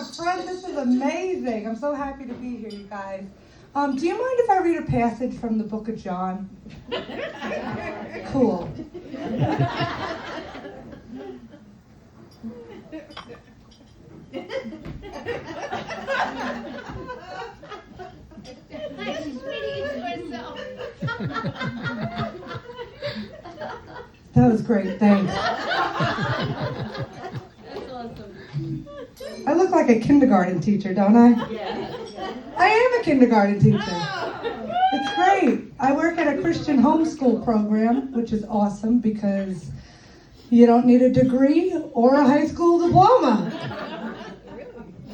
up front. This is amazing. I'm so happy to be here, you guys. Do you mind if I read a passage from the book of John? Cool. That was great, thanks. That's awesome. I look like a kindergarten teacher, don't I? Yeah. I am a kindergarten teacher. It's great. I work at a Christian homeschool program, which is awesome because you don't need a degree or a high school diploma.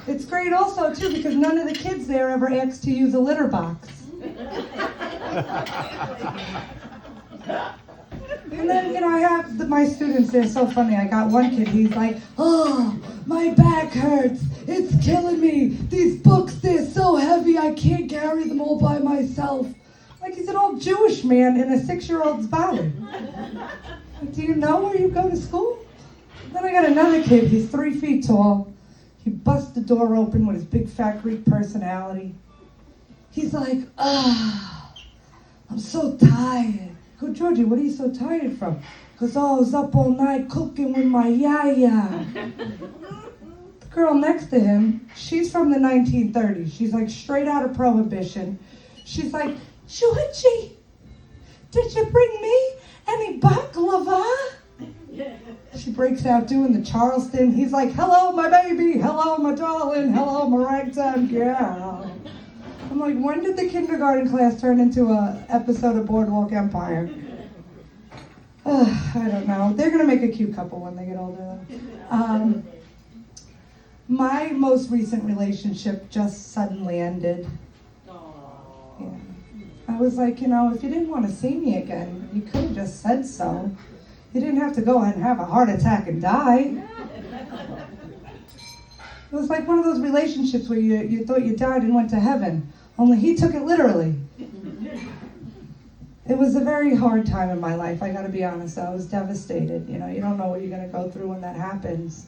It's great also, too, because none of the kids there ever asked to use a litter box. And then, I have my students, they're so funny. I got one kid, he's like, oh, my back hurts. It's killing me. These books, they're so heavy, I can't carry them all by myself. Like he's an old Jewish man in a 6-year-old's body. Like, do you know where you go to school? Then I got another kid, he's 3 feet tall. He busts the door open with his big fat Greek personality. He's like, I'm so tired. Go, Georgie, what are you so tired from? Because I was up all night cooking with my yaya. The girl next to him, she's from the 1930s. She's like straight out of Prohibition. She's like, Georgie, did you bring me any baklava? She breaks out doing the Charleston. He's like, hello, my baby. Hello, my darling. Hello, my ragtime gal. I'm like, when did the kindergarten class turn into an episode of Boardwalk Empire? I don't know. They're going to make a cute couple when they get older, though. My most recent relationship just suddenly ended. Yeah. I was like, if you didn't want to see me again, you could have just said so. You didn't have to go and have a heart attack and die. It was like one of those relationships where you thought you died and went to heaven, only he took it literally. It was a very hard time in my life, I gotta be honest. I was devastated. You don't know what you're gonna go through when that happens.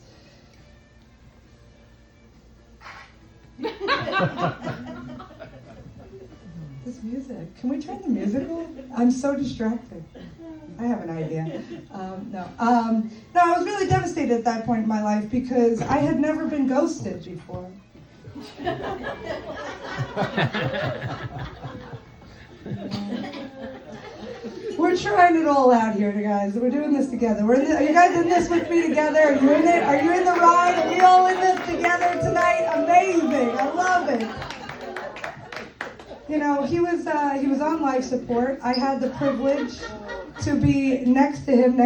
This music, can we turn the music on? I'm so distracted. I have an idea. No, I was really devastated at that point in my life because I had never been ghosted before. We're trying it all out here, guys. We're doing this together. Are you guys in this with me together? Are you in it? Are you in the ride? Are we all in this together tonight? Amazing. I love it. He was on life support. I had the privilege to be next to him,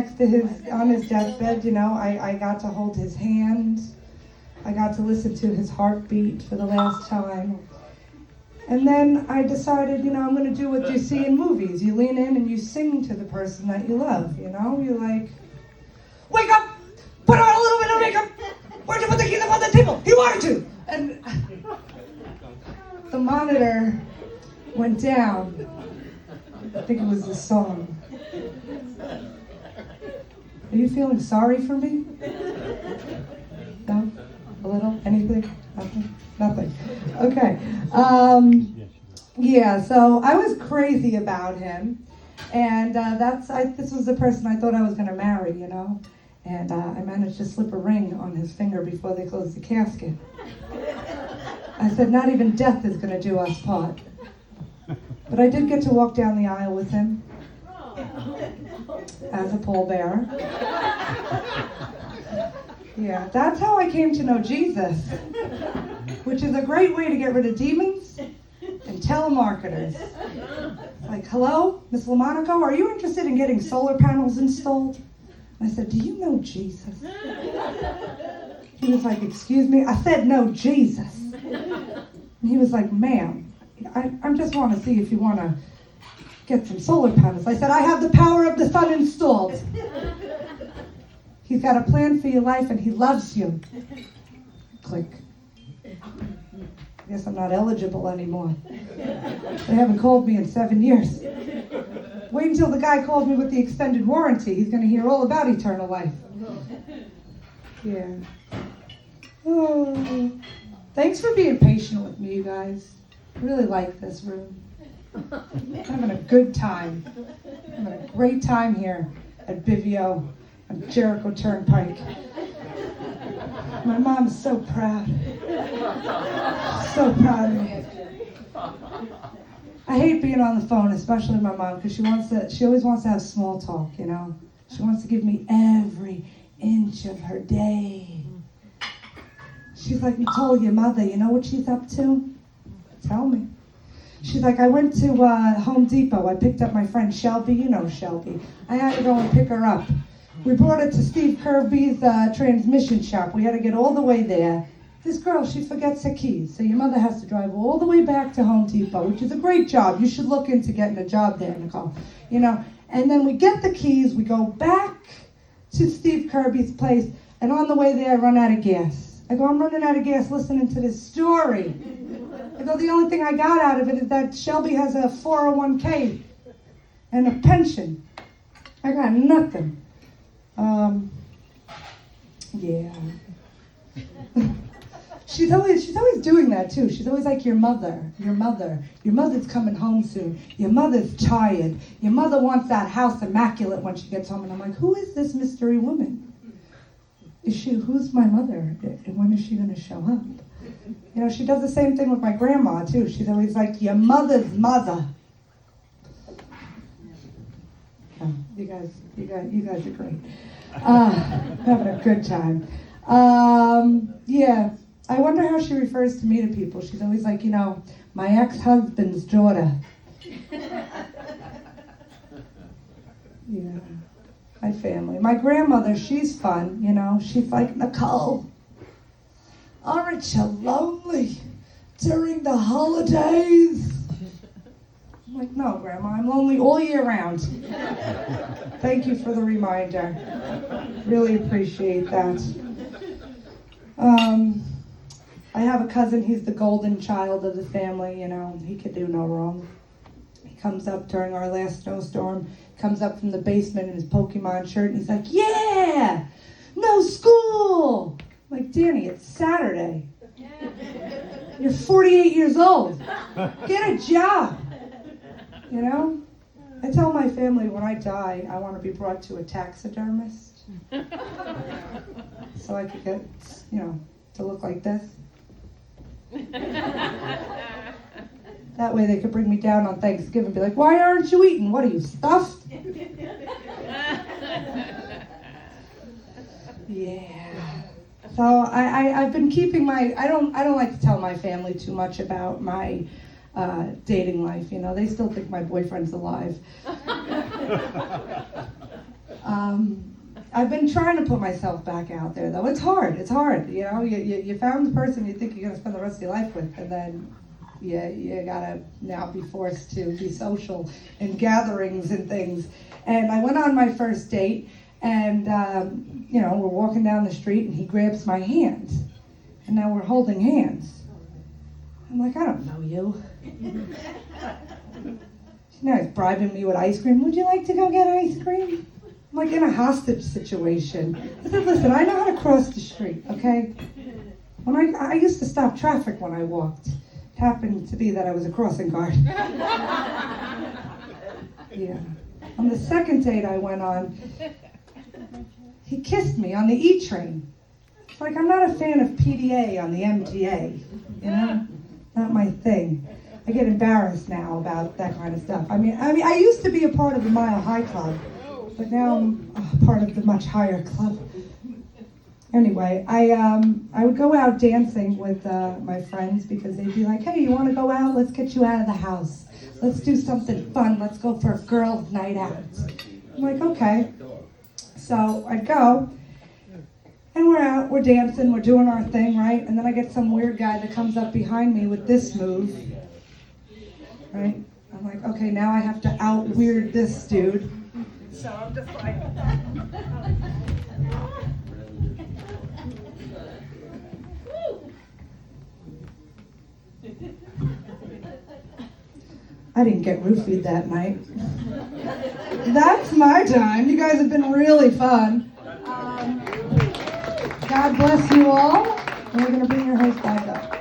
on his deathbed. I got to hold his hand. I got to listen to his heartbeat for the last time. And then I decided, I'm going to do what you see in movies. You lean in and you sing to the person that you love, You're like, wake up! Put on a little bit of makeup! Where'd you put the keys up on the table? He wanted to! And the monitor went down. I think it was the song. Are you feeling sorry for me? No? A little? Anything? Nothing? Nothing. Okay. So I was crazy about him. And this was the person I thought I was going to marry, And I managed to slip a ring on his finger before they closed the casket. I said, not even death is going to do us part. But I did get to walk down the aisle with him as a pallbearer. Yeah, that's how I came to know Jesus, which is a great way to get rid of demons and telemarketers. Like, hello, Miss Lamonaco, are you interested in getting solar panels installed? And I said, do you know Jesus? He was like, excuse me? I said, no, Jesus. And he was like, ma'am, I just want to see if you want to get some solar panels. I said, I have the power of the sun installed. He's got a plan for your life and he loves you. Click. I guess I'm not eligible anymore. They haven't called me in 7 years. Wait until the guy calls me with the extended warranty. He's going to hear all about eternal life. Yeah. Oh, Thanks for being patient with me, you guys. I really like this room. I'm having a good time. I'm having a great time here at Bivio on Jericho Turnpike. My mom's so proud. So proud of me. I hate being on the phone, especially my mom, because she always wants to have small talk, you know. She wants to give me every inch of her day. She's like, Nicole, your mother, you know what she's up to? Tell me. She's like, I went to Home Depot. I picked up my friend Shelby. You know Shelby. I had to go and pick her up. We brought her to Steve Kirby's transmission shop. We had to get all the way there. This girl, she forgets her keys. So your mother has to drive all the way back to Home Depot, which is a great job. You should look into getting a job there, Nicole. You know, and then we get the keys. We go back to Steve Kirby's place. And on the way there, I run out of gas. I go, I'm running out of gas listening to this story. I go, the only thing I got out of it is that Shelby has a 401k and a pension. I got nothing. Yeah. She's always doing that too. She's always like, your mother's coming home soon. Your mother's tired. Your mother wants that house immaculate when she gets home. And I'm like, who is this mystery woman? Who's my mother? And when is she gonna show up? You know, she does the same thing with my grandma too. She's always like, your mother's mother. Oh, you guys are great. Having a good time. Yeah, I wonder how she refers to me to people. She's always like, you know, my ex-husband's daughter. Yeah, my family. My grandmother, she's fun, you know. She's like, Nicole, aren't you lonely during the holidays? I'm like, no, Grandma, I'm lonely all year round. Thank you for the reminder. Really appreciate that. I have a cousin, he's the golden child of the family, you know. He could do no wrong. He comes up during our last snowstorm, comes up from the basement in his Pokemon shirt, and he's like, yeah, no school. I'm like, Danny, it's Saturday. You're 48 years old. Get a job. You know? I tell my family when I die, I want to be brought to a taxidermist. So I could get, you know, to look like this. That way they could bring me down on Thanksgiving and be like, why aren't you eating? What are you, stuffed? Yeah. So I've been keeping I don't like to tell my family too much about my dating life. You know, they still think my boyfriend's alive. I've been trying to put myself back out there, though. It's hard. You know, you found the person you think you're gonna spend the rest of your life with, and then you gotta now be forced to be social in gatherings and things. And I went on my first date, and you know, we're walking down the street, and he grabs my hand, and now we're holding hands. I'm like, I don't know you. Now he's bribing me with ice cream. Would you like to go get ice cream? I'm like in a hostage situation. I said, listen, I know how to cross the street, okay? When I used to stop traffic when I walked. It happened to be that I was a crossing guard. Yeah. On the second date I went on, he kissed me on the E train. Like, I'm not a fan of PDA on the MTA, you know? Not my thing. I get embarrassed now about that kind of stuff. I mean, I used to be a part of the Mile High Club, but now I'm part of the much higher club. Anyway, I would go out dancing with my friends because they'd be like, hey, you want to go out? Let's get you out of the house. Let's do something fun. Let's go for a girls' night out. I'm like, okay. So I'd go, and we're out, we're dancing, we're doing our thing, right? And then I get some weird guy that comes up behind me with this move, right? I'm like, okay, now I have to out-weird this dude. So I'm just like... I didn't get roofied that night. That's my time. You guys have been really fun. God bless you all. And we're going to bring your host back up.